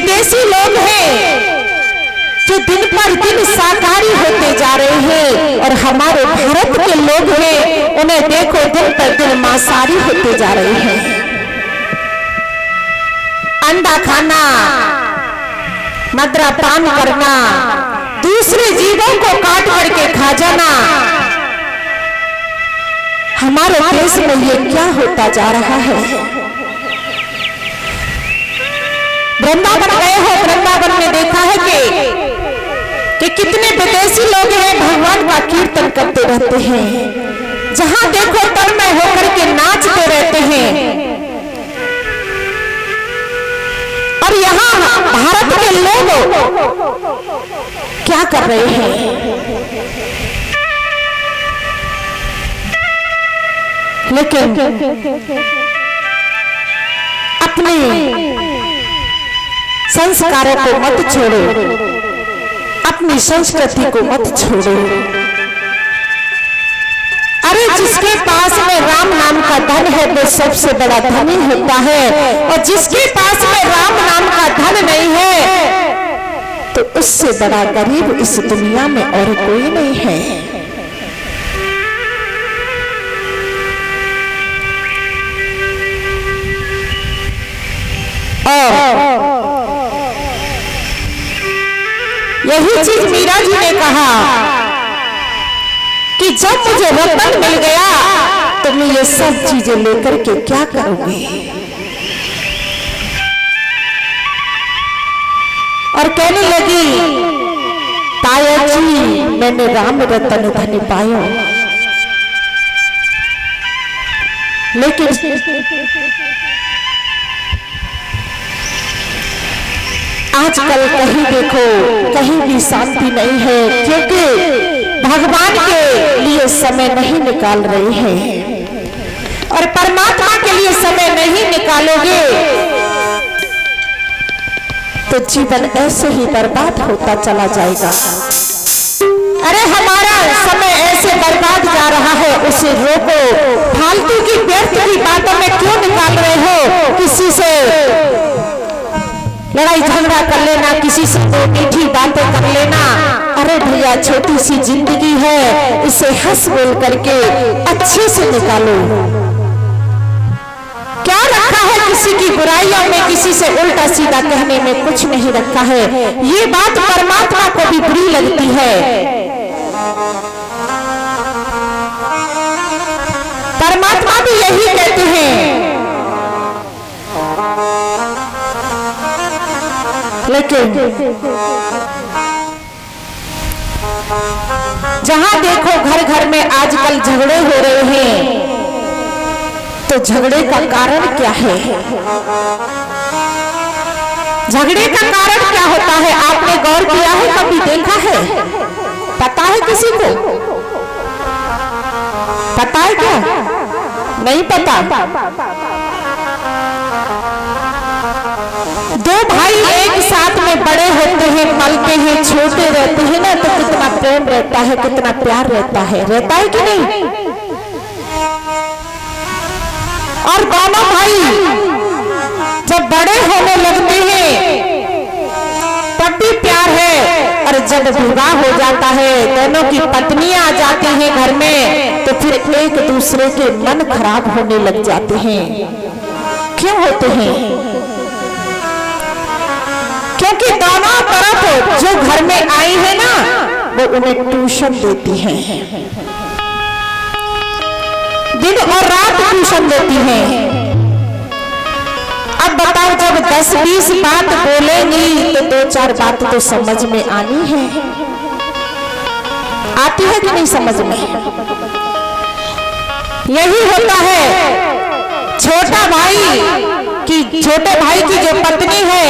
विदेशी लोग हैं जो दिन पर दिन शाकाहारी होते जा रहे हैं, और हमारे भारत के लोग हैं उन्हें देखो दिन पर दिन मांसाहारी होते जा रहे हैं। अंडा खाना, मद्यपान करना, दूसरे जीवों को काट करके खा जाना, हमारे देश में ये क्या होता जा रहा है। वृंदावन गए हो, वृंदावन में देखा है कि कितने विदेशी लोग हैं भगवान का कीर्तन करते रहते हैं, जहां देखो तन्मय होकर के नाचते रहते हैं। और यहाँ भारत के लोग क्या कर रहे हैं? लेकिन अपने संस्कारों को मत छोड़ो, अपनी संस्कृति को मत छोड़ो। अरे जिसके पास में राम नाम का धन है वो सबसे बड़ा धनी होता है, और जिसके पास में राम नाम का धन नहीं है तो उससे बड़ा गरीब इस दुनिया में और कोई नहीं है। यही चीज मीरा जी ने कहा कि जब मुझे रतन मिल गया तो मैं ये सब चीजें लेकर के क्या करूंगी। और कहने लगी, ताया जी मैंने राम रतन धन पायो, लेकिन आजकल कहीं देखो कहीं भी शांति नहीं है, क्योंकि भगवान के लिए समय नहीं निकाल रहे हैं, और परमात्मा के लिए समय नहीं निकालोगे तो जीवन ऐसे ही बर्बाद होता चला जाएगा। अरे हमारा समय ऐसे बर्बाद जा रहा है, उसे रोको। फालतू की व्यर्थ की बातों में क्यों निकाल रहे हो? किसी से लड़ाई झगड़ा कर लेना, किसी से दो मीठी बातें कर लेना। अरे भैया छोटी सी जिंदगी है, इसे हंस बोल करके अच्छे से निकालो। क्या रखा है किसी की बुराइयों में, किसी से उल्टा सीधा कहने में कुछ नहीं रखा है। ये बात परमात्मा को भी बुरी लगती है। परमात्मा भी यही कहते हैं, लेकिन जहां देखो घर घर में आजकल झगड़े हो रहे हैं, तो झगड़े का कारण क्या है? झगड़े का कारण क्या होता है? आपने गौर किया है? कभी देखा है? पता है किसी को? पता है क्या? नहीं पता। दो भाई एक साथ में बड़े होते हैं, पलते हैं, छोटे रहते हैं ना, तो कितना प्रेम रहता है, कितना प्यार रहता है कि नहीं? और दोनों भाई जब बड़े होने लगते हैं तब भी प्यार है, और जब विवाह हो जाता है, दोनों की पत्नियां आ जाती हैं घर में, तो फिर एक दूसरे के मन खराब होने लग जाते हैं। क्यों होते हैं? क्योंकि दोनों तरफ जो घर में आई है ना, वो उन्हें ट्यूशन देती है, दिन और रात ट्यूशन देती है। अब बताओ, जब 10-20 बात बोलेंगी तो 2-4 बात तो समझ में आनी है। आती है कि नहीं समझ में? यही होता है। छोटे भाई की जो पत्नी है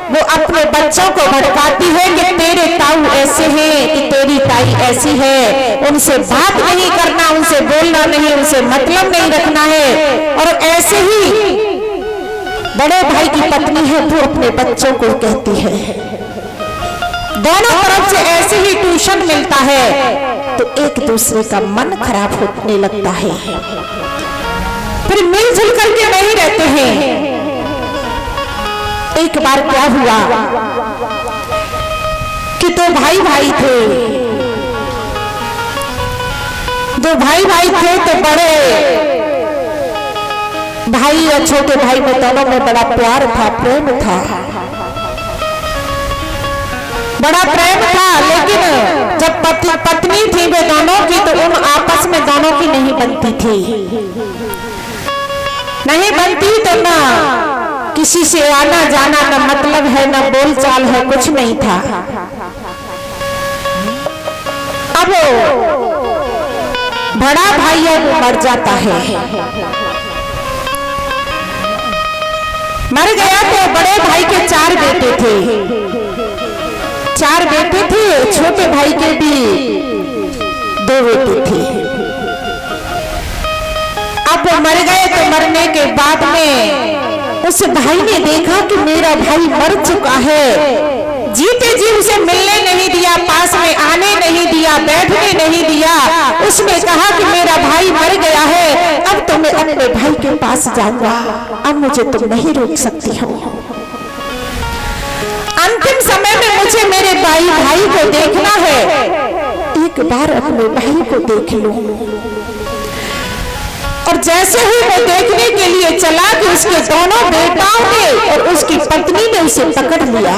वो अपने बच्चों को भड़काती है कि तेरे ताऊ ऐसे हैं, कि तेरी ताई ऐसी है, उनसे बात नहीं करना, उनसे बोलना नहीं, उनसे मतलब नहीं रखना है। और ऐसे ही बड़े भाई की पत्नी है वो अपने बच्चों को कहती है। दोनों तरफ से ऐसे ही ट्यूशन मिलता है, तो एक दूसरे का मन खराब होने लगता है, फिर मिलजुल करके नहीं रहते हैं। एक बार क्या हुआ कि दो भाई थे, तो बड़े भाई और छोटे भाई में दोनों में बड़ा प्यार था, प्रेम था, बड़ा प्रेम था। लेकिन जब पत्नी थी वे दोनों की, तो उन आपस में दोनों की नहीं बनती तो ना किसी से आना जाना, ना मतलब है, ना बोल चाल है, कुछ नहीं था। अब बड़ा भाई अब मर जाता है, मर गया तो बड़े भाई के चार बेटे थे, छोटे भाई के भी दो बेटे थे। अब मर गए तो मरने के बाद में उस भाई ने देखा कि मेरा भाई मर चुका है, जीते जी उसे मिलने नहीं दिया, पास में आने नहीं दिया, बैठने नहीं दिया। उसने कहा कि मेरा भाई मर गया है, अब तो मैं अपने भाई के पास जाऊंगा, अब मुझे तुम नहीं रोक सकती हो। अंतिम समय में मुझे मेरे भाई को देखना है, एक बार अपने भाई को देख लूं। और जैसे ही वो देखने के लिए चला कि उसके दोनों बेटाओं ने और उसकी पत्नी ने उसे पकड़ लिया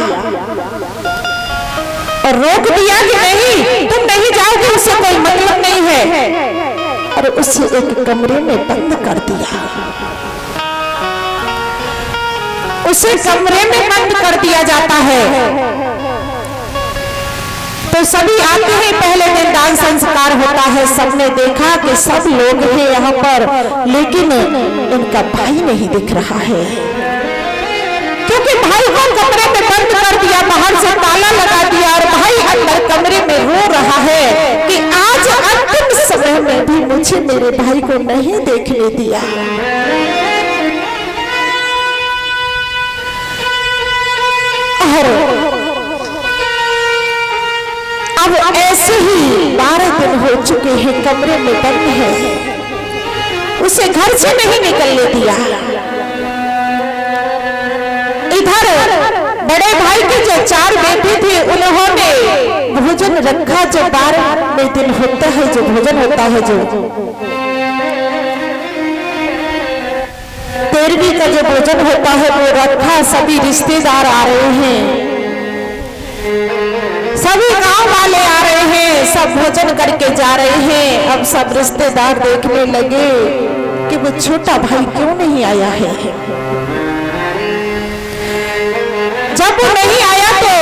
और रोक दिया कि नहीं, तुम नहीं जाओगे, उससे कोई मतलब नहीं है, और उसे एक कमरे में बंद कर दिया। उसे कमरे में बंद कर दिया जाता है। तो सभी आते हैं, पहले दिन दान संस्कार होता है। सबने देखा कि सब लोग हैं यहाँ पर, लेकिन इनका भाई नहीं दिख रहा है, क्योंकि भाई को कमरे में बंद कर दिया, बाहर से ताला लगा दिया, और भाई अंदर कमरे में रो रहा है कि आज अंतिम समय में भी मुझे मेरे भाई को नहीं देखने दिया। अब ऐसे ही 12 दिन हो चुके हैं, कमरे में बंद है, उसे घर से नहीं निकलने दिया। इधर बड़े भाई के जो 4 बेटे थे, उन्होंने भोजन रखा, जो 12वें दिन होता है, जो भोजन होता है, जो 13वीं का जो भोजन होता है वो रखा। सभी रिश्तेदार आ रहे हैं, सभी गांव वाले आ रहे हैं, सब भोजन करके जा रहे हैं। अब सब रिश्तेदार देखने लगे कि वो छोटा भाई क्यों नहीं आया है। जब वो नहीं आया तो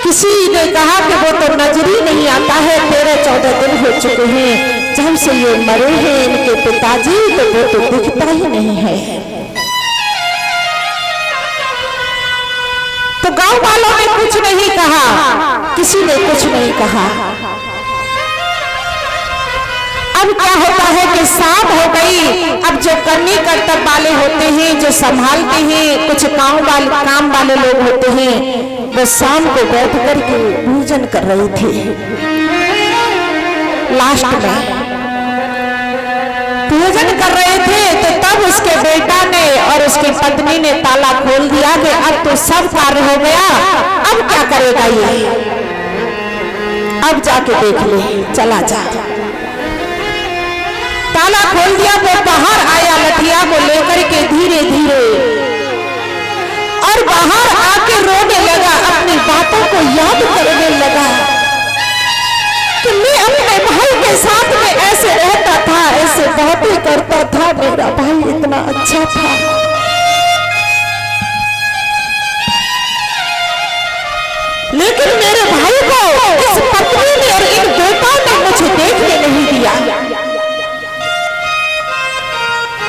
किसी ने कहा कि वो तो नजर ही नहीं आता है, 13-14 दिन हो चुके हैं जब से ये मरे हैं इनके पिताजी, तो वो तो दिखता ही नहीं है। तो गांव वालों ने कुछ नहीं कहा, किसी ने कुछ नहीं कहा। अब क्या होता है कि शाम हो गई। अब जो करनी करतब वाले होते हैं, जो संभालते हैं, कुछ काम वाले लोग होते हैं, वो शाम को बैठ करके भोजन कर रहे थे। लास्ट में भोजन कर रहे थे तो तब उसके बेटा ने और उसकी पत्नी ने ताला खोल दिया कि अब तो सब कार्य हो गया, अब क्या करेगा ये, अब जाके देख ले, चला जा। ताला खोल दिया, वो बाहर आया लठिया को लेकर के धीरे धीरे, और बाहर आके रोने लगा, अपनी बातों को याद करने लगा कि मैं अपने भाई के साथ में ऐसे रहता था, ऐसे बातें करता था, मेरा भाई इतना अच्छा था। लेकिन मेरे भाई को इस पत्नी ने और इन बेटों ने मुझे देखने नहीं दिया।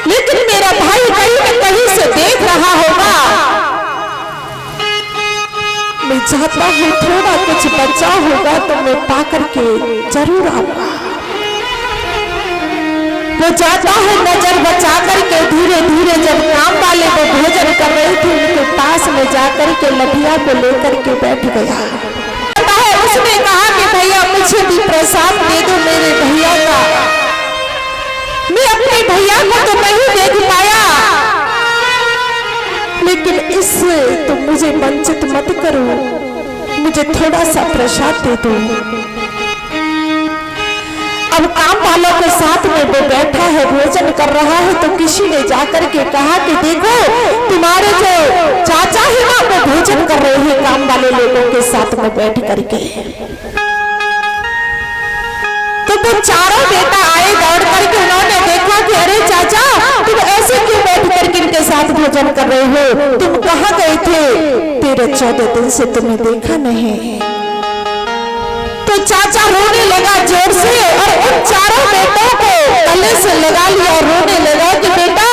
लेकिन मेरा भाई कहीं न कहीं से देख रहा होगा। मैं चाहता हूँ थोड़ा कुछ बचा होगा तो मैं पा करके जरूर आऊंगा। वो जाता है नजर बचा करके, धीरे धीरे जब काम वाले वो भोजन कर रहे थे उनके पास में जाकर के लठिया को लेकर के बैठ गया। उसने कहा कि भैया मुझे भी प्रसाद दे दो मेरे भैया का, मैं अपने भैया को तो नहीं देख पाया, प्लीज तुम मुझे वंचित मत करो, मुझे थोड़ा सा प्रसाद दे दो। अब काम वालों के साथ में वो बैठा है, भोजन कर रहा है, तो किसी ने जाकर के कहा कि देखो तुम्हारे जो चाचा है ना वो भोजन कर रहे हैं काम वाले लोगों के साथ में बैठ करके। तो वो चारों बेटा आए दौड़ करके, उन्होंने देखा कि अरे चाचा तुम ऐसे क्यों बैठ करके इनके साथ भोजन कर रहे हो, तुम कहाँ गए थे, 13-14 दिन से तुम्हें देखा नहीं। तो चाचा रोने लगा जोर से और उन चारों बेटों को गले से लगा लिया और रोने लगा कि बेटा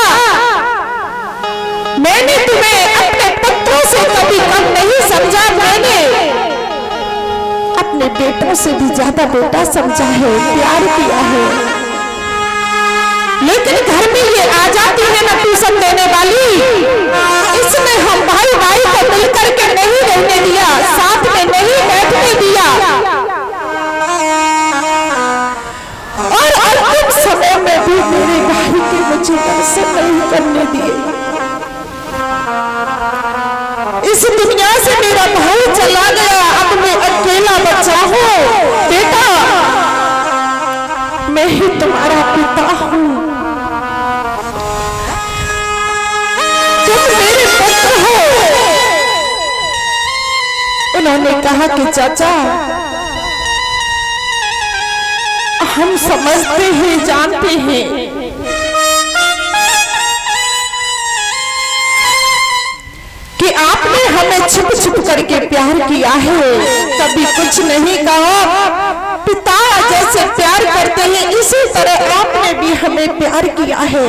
मैंने तुम्हें अपने पुत्रों से कभी कम नहीं समझा, मैंने अपने बेटों से भी ज्यादा बेटा समझा है, प्यार किया है। लेकिन घर में ये आ जाती है ना ट्यूशन देने वाली, इसने हम भाई भाई को मिलकर के नहीं रहने दिया, साथ में नहीं बैठने दिया और अंतिम समय में भी मेरे भाई के मुझे दर्शन नहीं करने दिए। इस दुनिया से मेरा भाई चला गया, अब मैं अकेला बचा हूँ। बेटा मैं ही तुम्हारा पिता हूँ, तुम मेरे पुत्र हो। उन्होंने कहा कि चाचा हम समझते हैं, जानते हैं कि आपने हमें छुप छुप करके प्यार किया है, कभी कुछ नहीं कहा। पिता जैसे प्यार करते हैं इसी तरह आपने भी हमें प्यार किया है।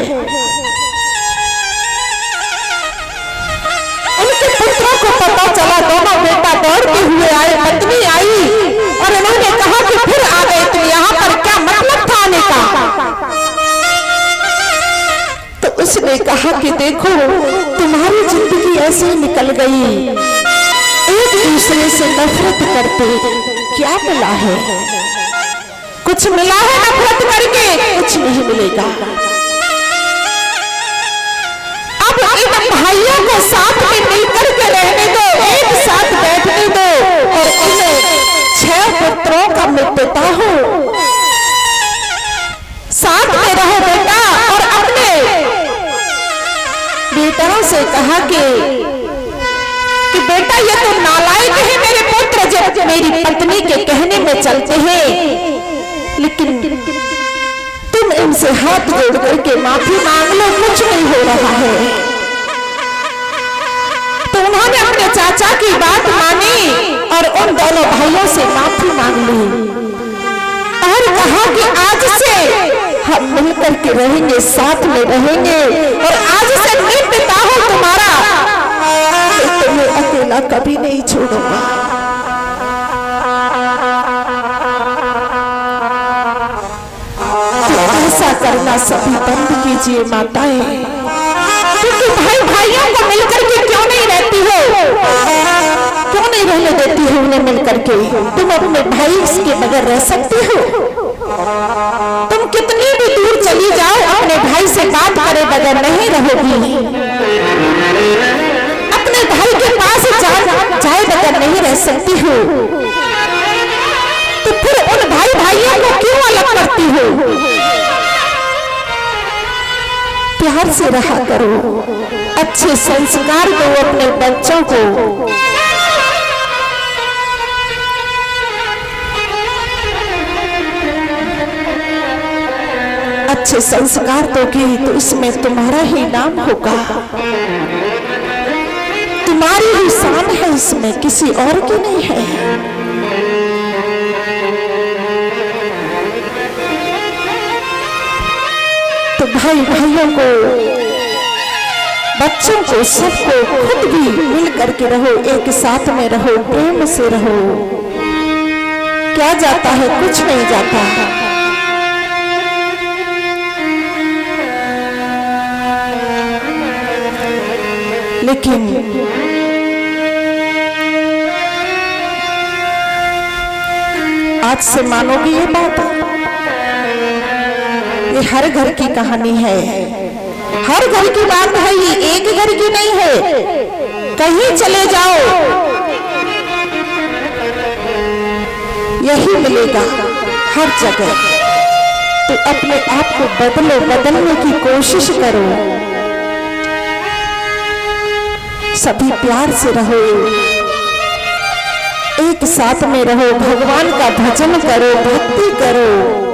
उनके पुत्रों को पता चला, दोनों बेटा दौड़ते हुए आए, पत्नी आई और उन्होंने कहा कि फिर आ गए तुम यहाँ पर, क्या मतलब था आने का? तो उसने कहा कि देखो तुम्हारी जिंदगी ऐसे निकल गई, एक दूसरे से नफरत करते, क्या मिला है? कुछ मिला है नफरत करके? कुछ नहीं मिलेगा। अब इन भाइयों को साथ में मिलकर के रहने दो, एक साथ बैठने दो और इन 6 पुत्रों का मैं पिता हूँ, साथ में रहो बेटा। और अपने बेटाओं से कहा कि बेटा ये तो नालायक है मेरे पुत्र, जब मेरी पत्नी के कहने में चलते हैं, लेकिन तुम इनसे हाथ जोड़ करके माफी मांग लो, कुछ नहीं हो रहा है। तो उन्होंने अपने चाचा की बात मानी और उन दोनों भाइयों से माफी मांग ली और कहा कि आज से हम मिलकर के रहेंगे, साथ में रहेंगे और आज से मैं पिता हूं तुम्हारा, मैं तुम्हें अकेला कभी नहीं छोड़ूंगा। तो ऐसा करना सभी बंद कीजिए माताएं, क्योंकि भाई भाइयों को मिलकर के क्यों नहीं रहती हो, क्यों नहीं रहने देती हो उन्हें मिलकर के? तुम अपने भाई के बगैर रह सकती हो? तुम कितनी भी दूर चली जाओ, अपने भाई से बात करे बगैर नहीं रहोगी, अपने भाई के पास जाए बगैर नहीं रह सकती हो। तो फिर उन भाई भाइयों को क्यों अलग करती हो? प्यार से रहा करो, अच्छे संस्कार दो अपने बच्चों को। अच्छे संस्कार दोगी तो इसमें तुम्हारा ही नाम होगा, तुम्हारी ही शान है, इसमें किसी और की नहीं है। तो भाई भाइयों को, बच्चों को, सबको खुद भी मिल करके रहो, एक साथ में रहो, प्रेम से रहो। क्या जाता है? कुछ नहीं जाता। लेकिन आज से मानोगे ये बात? ये हर घर की कहानी है, हर घर की बात है, ये एक घर की नहीं है। कहीं चले जाओ यही मिलेगा हर जगह। तो अपने आप को बदलो, बदलने की कोशिश करो, सभी प्यार से रहो, एक साथ में रहो, भगवान का भजन करो, भक्ति करो।